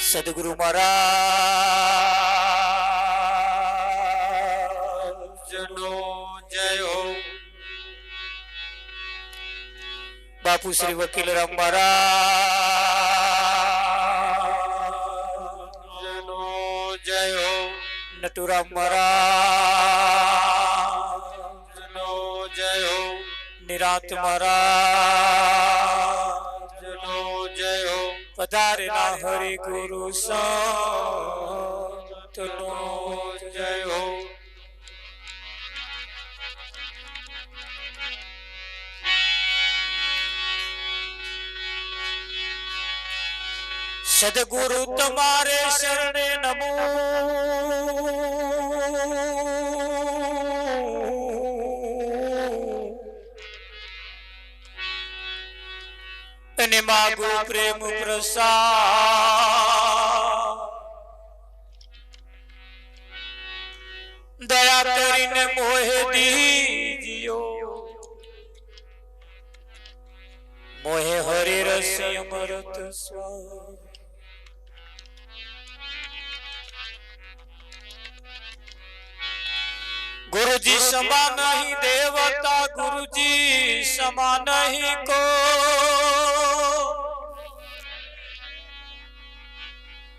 સદગુરુ મહારાજનો જય હો. બાપુ શ્રી વકીલ રામ મહારાજનો જય હો. નટુરામ મહારાજનો જય હો. નિરાંત મહારાજનો જય હો. પધારેલા હરિ ગુરુ સંતનો જય હો. સદગુરુ તમારે શરણે નમો. અને માગો પ્રેમ પ્રસાદ. દયા કરીને મોહે દીજીઓ. મોહે હરિ રસિ અમૃત સ્વાદ. गुरुजी समा नहीं देवता, गुरुजी समा नहीं को.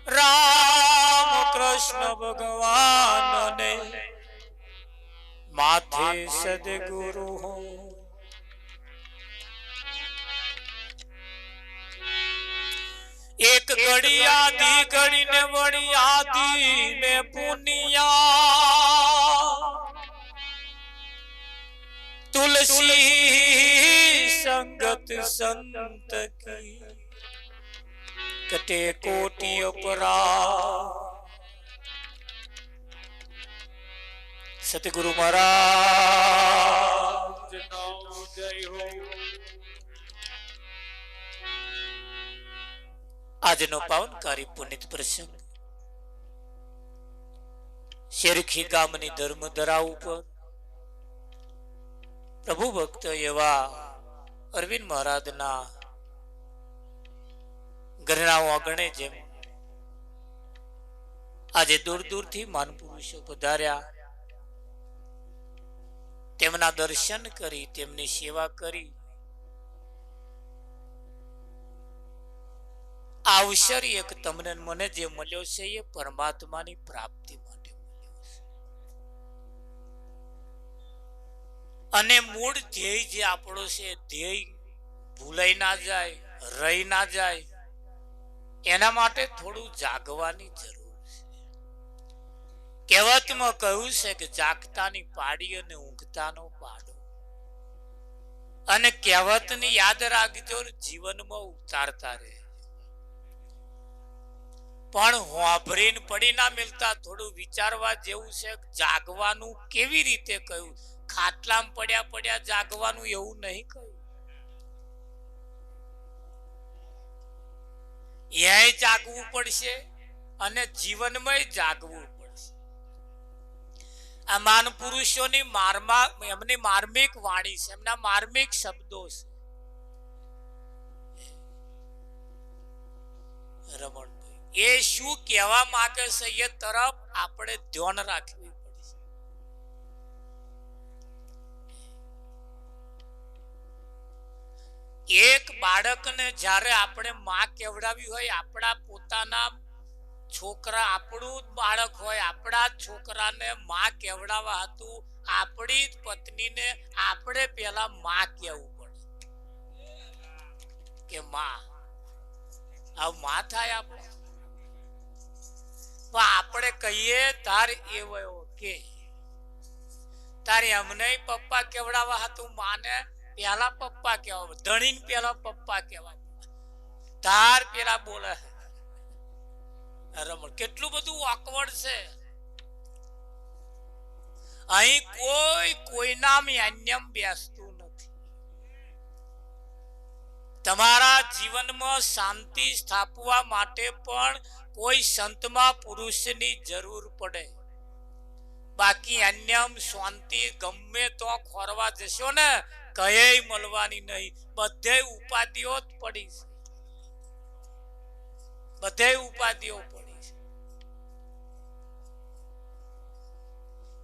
राम कृष्ण भगवान ने माथे सदगुरु हो. एक घड़ी आधी घड़ी ने बड़ी आधी में पुनिया. तुलसी संगत संत की कटे कोटि अपराध. सतगुरु महाराज जय हो. આજનો પાવનકારી પુનિત પ્રસંગ શેરખી ગામની ધર્મધરા ઉપર પ્રભુ ભક્ત એવા અરવિંદ મહારાજના ઘરના આંગણે જેમ આજે દૂર દૂરથી મહાન પુરુષો પધાર્યા, તેમના દર્શન કરી તેમની સેવા કરી આ અવસર એક તમને મને જે મળ્યો છે એ પરમાત્માની પ્રાપ્તિ માટે મળ્યો છે. અને મૂળ ધ્યેય જે આપણો છે, ધ્યેય ભૂલાઈ ના જાય, રહી ના જાય, એના માટે થોડું જાગવાની જરૂર છે. કહેવતમાં કહ્યું છે કે જાગતાની પાડી અને ઊંઘતાનો પાડો. અને કહેવતની યાદ રાખજો, જીવનમાં ઉતારતા રહે. પણ હોભરીને પડી ના મિલતા થોડું વિચારવા જેવું છે. જાગવાનું કેવી રીતે કહ્યું? ખાટલામાં પડ્યા પડ્યા જાગવાનું એવું નહીં કહ્યું. એ જાગવું પડશે અને જીવનમાં જાગવું પડશે. આ માન પુરુષોની એમની માર્મિક વાણી છે, એમના માર્મિક શબ્દો છે. રમણ એ શું કહેવા માંગે છે એ તરફ આપણે ધ્યાન રાખવી પડશે. એક બાળકને જ્યારે આપણે માં કેવડાવી હોય, આપણા પોતાના છોકરા, આપણું બાળક હોય, આપણા છોકરાને માં કેવડાવવા હતું, આપણી જ પત્નીને આપણે પેલા માં કહેવું પડે કે માં. આ માં થાય આપણે. આપણે કહીએ તાર એવો કે તારે અમને પપ્પા કેવડાવવા હતું, માને પેલા પપ્પા કેવા, ધણીને પેલા પપ્પા કેવા, તાર પેલા બોલે. રમણ કેટલું બધું ઓકવર્ડ છે. અહીં કોઈના અન્યમ બેસતું નથી. તમારા જીવનમાં શાંતિ સ્થાપવા માટે પણ કોઈ સંતમાં પુરુષની જરૂર પડે. બાકી અન્યમ શાંતિ ગમે તો ખોરવા જશો ને, કહે મળવાની નહીં, બધે ઉપાધિઓ જ પડી છે. બધે ઉપાધિઓ પડી છે.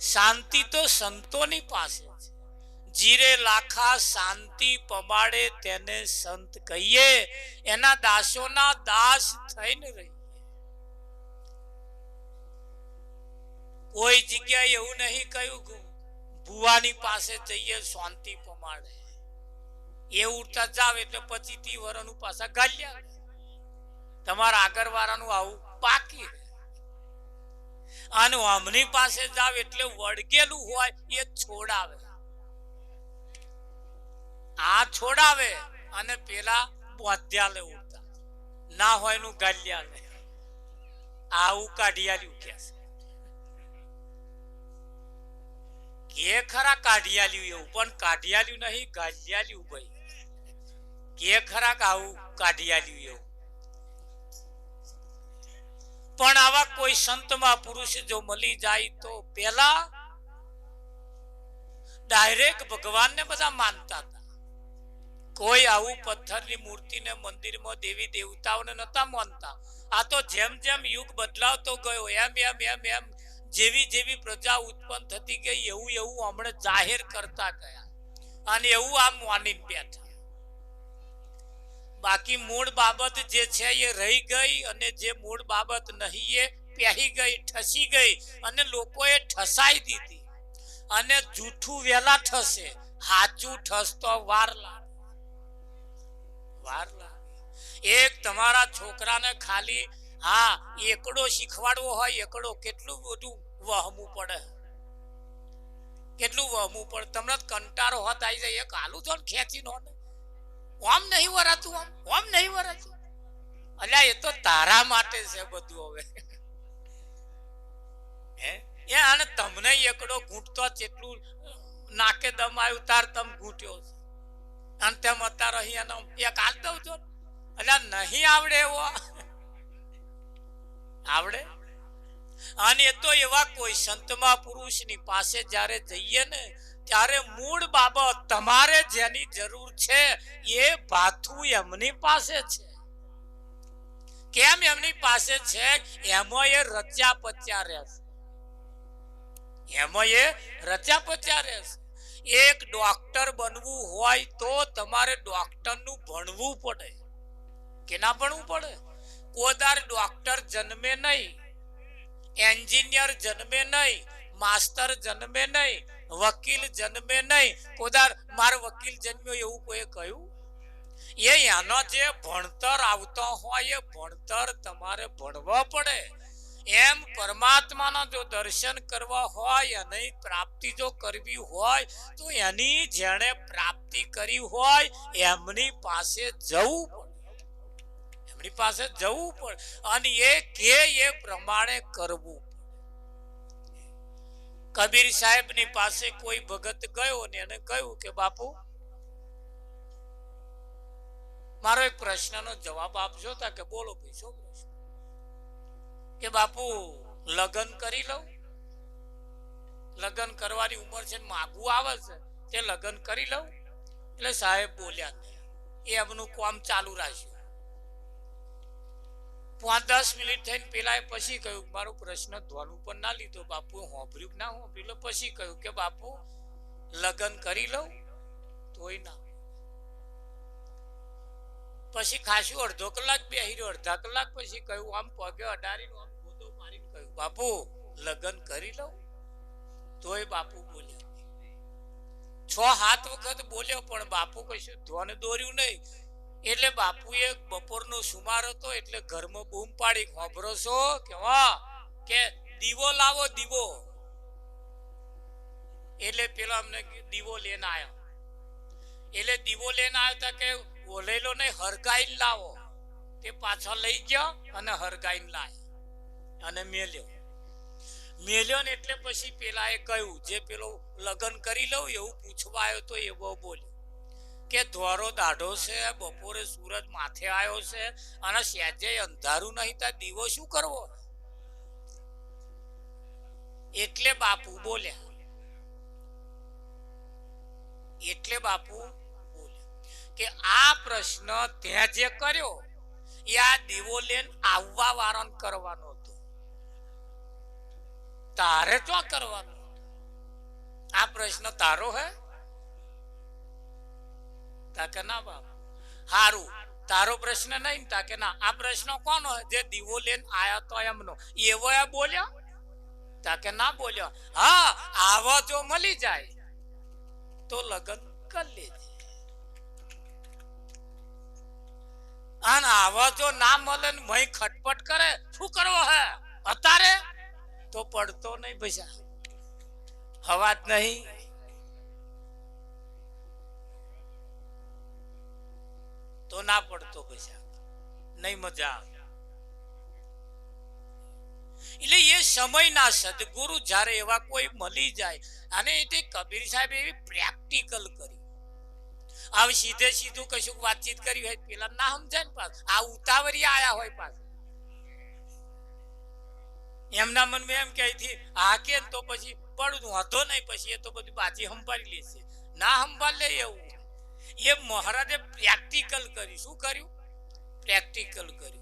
શાંતિ તો સંતોની પાસે છે. જીરે લાખા શાંતિ પમાડે તેને સંત કહીએ. એના દાસોના દાસ થઈને રહીએ. કોઈ જગ્યાએ એવું નહીં કહ્યું ભુવાની પાસે જઈએ શાંતિ પમાડે. એ ઉડતા જાવ એટલે 25-30 વર્ષનું પાછા ગાલ્યા. તમારા આગળ વાળાનું આવું પાકી. અને અમની પાસે જાવ એટલે વળગેલું હોય એ છોડાવે. આ છોડાવે અને પેલા બોધ્યા લે ઉડતા ના હોય નું ગાલ્યા લે. આવું કાઢિયાલ્યું કે કે ખરા કાઢિયાલ્યું એવું, પણ કાઢિયાલ્યું નહીં ગાલ્યાલ્યું ભાઈ. કે ખરા આવું કાઢિયાલ્યું એવું. પણ આવા કોઈ સંતમાં પુરુષ જો મળી જાય તો પેલા ડાયરેક્ટ ભગવાનને બધા માનતા હતા. કોઈ આવું પથ્થરની મૂર્તિને મંદિરમાં દેવી દેવતાઓને નતા માનતા. આ તો જેમ જેમ યુગ બદલાવતો ગયો એમ એમ એમ એમ જેવી જેવી પ્રજા ઉત્પન્ન થતી ગઈ એવું એવું હમણાં જાહેર કરતા ગયા અને એવું આમ માનીને બેઠા. બાકી મૂળ બાબત જે છે એ રહી ગઈ અને જે મૂળ બાબત નહીં એ પહેરી ગઈ, ઠસી ગઈ અને લોકોએ ઠસાઈ દીધી. અને જૂઠું વેલા ઠસે, સાચું ઠસતો વાર લાગે. એક તમારા છોકરાને ખાલી એકડો શીખવાડવો હોય, એકડો કેટલું બધું વહમું પડે, કેટલું વહમું પડે. તમને કંટાળો હોત આવી જાય, એક આલુ તો ખેંચી નો આમ નહીં વરાતું, આમ નહીં વરાતું. અલ્યા એ તો તારા માટે છે બધું. હવે અને તમને એકડો ઘૂંટતો જેટલું નાકે દમ આવ્યું તાર તમ ઘૂંટ્યો છે અને તેમ અત્યારે અહીંયા એક હાલ દઉં છો. એટલે નહીં આવડે એવો આવડે. અને એ તો એવા કોઈ સંતમાં પુરુષની પાસે જ્યારે જઈએ ને ત્યારે મૂળ બાબત તમારે જેની જરૂર છે એ ભાથું એમની પાસે છે. કેમ એમની પાસે છે? એમાં એ રચ્યા પચ્યા રહેશે. એમાં એ રચ્યા પચ્યા રહેશે. એક ડોક્ટર બનવું હોય તો તમારે ડોક્ટરનું ભણવું પડે કે ના ભણવું પડે? કોદાર ડોક્ટર જન્મે નહીં, એન્જિનિયર જન્મે નહીં, માસ્ટર જન્મે નહીં, વકીલ જન્મે નહીં. કોદાર મારો વકીલ જન્મ્યો એવું કોઈ કહ્યું? એનો જે ભણતર આવતો હોય એ ભણતર તમારે ભણવા પડે. એમ પરમાત્માના જો દર્શન કરવા હોય અને પ્રાપ્તિ જો કરવી હોય તો એની જેણે પ્રાપ્તિ કરી હોય એમની પાસે જવું પડે. એમની પાસે જવું પડે અને એ કે એ પ્રમાણે કરવું. કબીર સાહેબ ની પાસે કોઈ ભગત ગયો ને એને કહ્યું કે બાપુ મારો એક પ્રશ્નનો જવાબ આપજો. તા કે બોલો ભાઈ શું પ્રશ્ન? કે બાપુ લગ્ન કરી લઉં, લગ્ન કરવાની ઉંમર છે, માગવું આવે છે, તે લગ્ન કરી લઉં? એટલે સાહેબ બોલ્યા એ એમનું કામ ચાલુ રાખ્યું. 5-10 મિનિટ થઈને પેલા પછી કહ્યું મારો પ્રશ્ન ધ્વન ઉપર ના લીધો બાપુ, હોંભર્યું ના હોંભર્યું. પછી કહ્યું કે બાપુ લગ્ન કરી લઉં? તોય ના. પછી ખાસું અડધો કલાક બેહી રહ્યો. અડધા કલાક પછી કહ્યું આમ પગે અડારીને આમ ગોદો મારીને કહ્યું બાપુ લગ્ન કરી લઉં? તોય બાપુ બોલ્યા. 6-7 વખત બોલ્યો પણ બાપુ કશું ધ્વન દોર્યું નહીં. એટલે બાપુએ બપોરનો સુમાર હતો એટલે ઘરમાં બૂમ પાડી, ખબરો છો કે દીવો લાવો દીવો. એટલે પેલો અમને દીવો લઈને આવ્યો. એટલે દીવો લઈને આવ્યા કે ઓલેલો નહીં હરગાઈને લાવો. તે પાછો લઈ ગયો અને હરગાઈને લાવ્યો અને મેલ્યો ને એટલે પછી પેલા એ કહ્યું જે પેલો લગ્ન કરી લઉં એવું પૂછવા આવ્યો તો એવો બોલ્યો કે ધોરો દાઢો છે, બપોરે સૂરજ માથે આવ્યો છે અને સહેજે અંધારું નહીં તો દીવો શું કરવો? એટલે બાપુ બોલ્યા. કે આ પ્રશ્ન તે જે કર્યો એ આ દીવો લઈને આવવા વાળાને કરવાનો હતો, તારે શું કરવાનું? આ પ્રશ્ન તારો હે? તાકે ના બાપ, હારું તારો પ્રશ્ન નહીં, તાકે ના. આ પ્રશ્ન કોનો હે? જે દીવો લઈને આયા તો એમનો. એવો એ બોલ્યો? તાકે ના બોલ્યો. હા, આવા જો મળી જાય તો લગન કરી લેજે, અને આવા જો ના મળે ને મય ખટપટ કરે, શું કરવો હે અત્યારે? તો પડતો નહીં પૈસા, હવા જ નહીં. તો ના પડતો પૈસા નહીં, મજા આવે. એટલે એ સમયના સદગુરુ જ્યારે એવા કોઈ મળી જાય, અને એ કબીર સાહેબ એવી પ્રેક્ટિકલ કરી. હવે સીધે સીધું કશું વાતચીત કરી હોય પેલા ના સમજાય ને, પાછ આ ઉતાવળી આયા હોય પાછ એમના મનમાં એમ કે હા કે તો પછી પડું વાંધો નહીં, પછી એ તો બધું બાજી સંભાળી લેશે. ના સંભાળ લે એવું. એ મહારાજે પ્રેક્ટિકલ કરી. શું કર્યું? પ્રેક્ટિકલ કર્યું.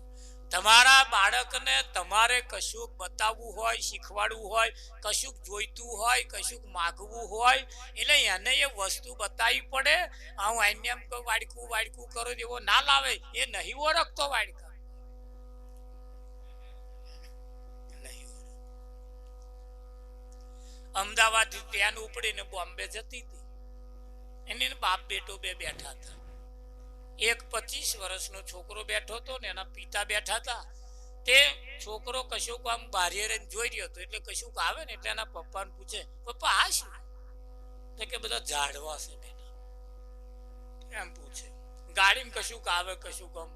તમારા બાળકને તમારે કશું બતાવવું હોય, શીખવાડવું હોય, કશું જોઈતું હોય, કશું માગવું હોય, એટલે એને એ વસ્તુ બતાવવી પડે. હું એને એમ કહું વાડકું વાડકું કરો, એવો ના લાવે, એ નહીં ઓળખતો વાડકા. અમદાવાદ ટ્રેન ઉપડીને બોમ્બે જતી હતી, એની બાપ બેટો બે બેઠા હતા. એક 25 વર્ષનો છોકરો બેઠો હતો ને એના પિતા બેઠા હતા. તે છોકરો કશુંક આમ બારીએ રહીને જોઈ રહ્યો હતો, એટલે કશુંક આવે ને એટલે એના પપ્પાને પૂછે, પપ્પા આ શું? તો કે બધા ઝાડવા છે બેટા. એમ પૂછે. ગાડીમાં કશુંક આવે, કશુંક આમ.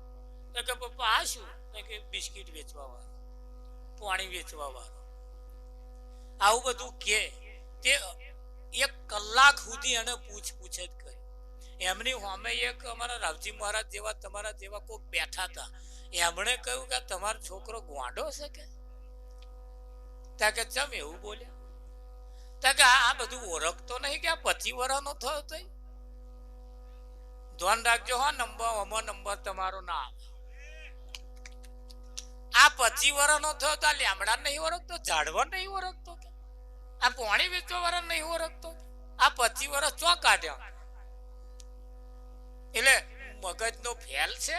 તો કે પપ્પા આ શું? તો કે બિસ્કિટ વેચવા વાળો, પાણી વેચવા વાળો. આવું બધું કે તે 1 કલાક સુધી એને પૂછ જ કરી. એમની સામે એક અમારા રાવજી મહારાજ જેવા, તમારા જેવા કોઈક બેઠા હતા. એમણે કહ્યું કે તમારો છોકરો ગોંડો છે કે? કે ચમ એવું બોલ્યા? કે આ બધું ઓળખતો નહીં કે આ 25 વર્ષનો થયો તો. ધ્યાન રાખજો હા, નંબર તમારો ના આવે. આ 25 વર્ષનો થયો તો આ લેમડા નહીં ઓળખતો, ઝાડવા નહીં ઓળખતો, આ પાણી વેચવા વાળા નહીં ઓળખતો. આ 25 વર્ષ ચો કાઢ્યા? એટલે મગજનો ફેલ છે.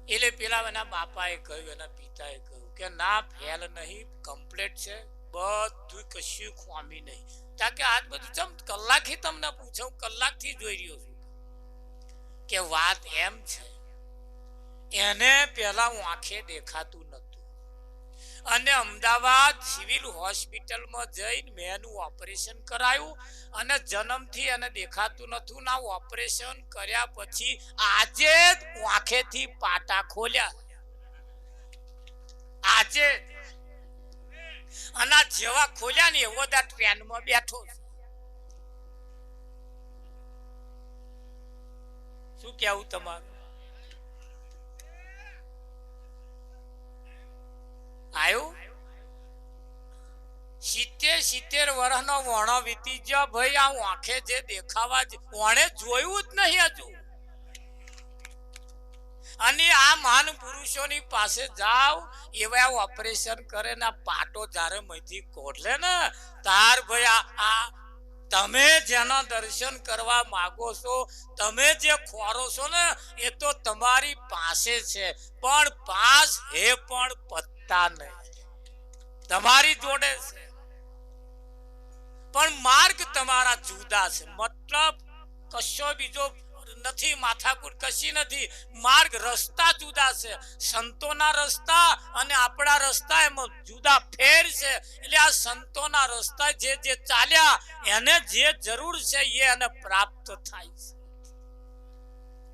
એટલે પેલા એના બાપાએ કહ્યું, એના પિતાએ કહ્યું કે ના, ફેલ નહીં, કમ્પ્લીટ છે, બધું કશું ખોમી નહીં. તાકે આજ બધું ચમ કલાકથી તમને પૂછું, કલાકથી જોઈ રહ્યો છું કે વાત એમ છે. એને પેલા હું આંખે દેખાતું નતું, અને અમદાવાદ સિવિલ હોસ્પિટલમાં જઈને મેં એનું ઓપરેશન કરાયું, અને જન્મથી એને દેખાતું નતું ના. ઓપરેશન કર્યા પછી આજે જ આંખેથી પાટા ખોલ્યા, આજે. અને જેવા ખોલ્યા ને એવો દા ટ્રેનમાં બેઠો. શું કેવું તમારું? આવ્યું 70 વર્ષનો વણો વીતી ગયો ભાઈ. આ આંખે જે દેખાવા વણે જોયું જ નહીં હજુ. અને આ મહાન પુરુષોની પાસે જાવ, એવા ઓપરેશન કરે ને પાટો જ્યારે મહીથી કોઢલે ને, તાર ભાઈ આ તમે જેના દર્શન કરવા માંગો છો, તમે જે ખોરો છો ને, એ તો તમારી પાસે છે, પણ પાસ હે પણ પત્તા નહીં, તમારી જોડે છે, પણ માર્ગ તમારા જુદા છે. મતલબ કશો બીજો નથી, માથાકૂટ કશી નથી. માર્ગ, રસ્તા જુદા છે. સંતોના રસ્તા અને આપણા રસ્તા એમાં જુદા ફેર છે. એટલે આ સંતોના રસ્તા જે ચાલ્યા, એને જે જરૂર છે એ એને પ્રાપ્ત થાય છે.